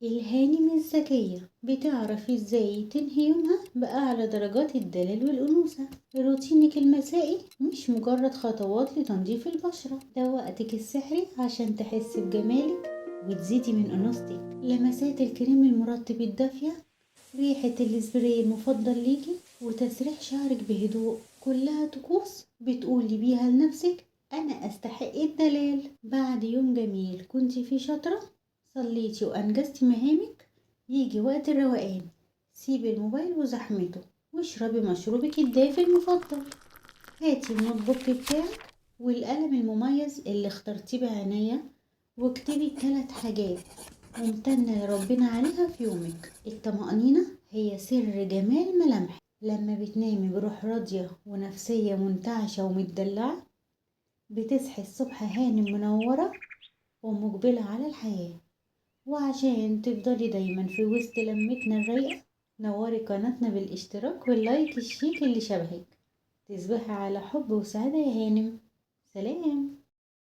الهانم الذكية بتعرف ازاي تنهي يومها بأعلى درجات الدلال والأنوثة. روتينك المسائي مش مجرد خطوات لتنظيف البشرة، ده وقتك السحري عشان تحسي بجمالك وتزيدي من أنوثتك. لمسات الكريم المرطب الدافية، ريحة السبراي المفضل ليكي، وتسريح شعرك بهدوء، كلها طقوس بتقولي بيها لنفسك أنا أستحق الدلال. بعد يوم جميل كنتي فيه شاطرة، صليتي وأنجزتي مهامك، يجي وقت الروقان. سيبي الموبايل وزحمته واشربي مشروبك الدافي المفضل. هاتي النوت بوك بتاعك والقلم المميز اللي اخترتيه بعناية، واكتبي 3 حاجات ممتنة لربنا عليها في يومك. الطمأنينة هي سر جمال ملامحك. لما بتنامي بروح راضية ونفسية منتعشة ومتدلعة، بتصحي الصبح هانم منورة ومقبلة على الحياة. وعشان تفضلي دايما في وسط لمتنا الرايقة، نوري قناتنا بالاشتراك واللايك الشيك اللي شبهك. تصبحي على حب وسعادة يا هانم. سلام.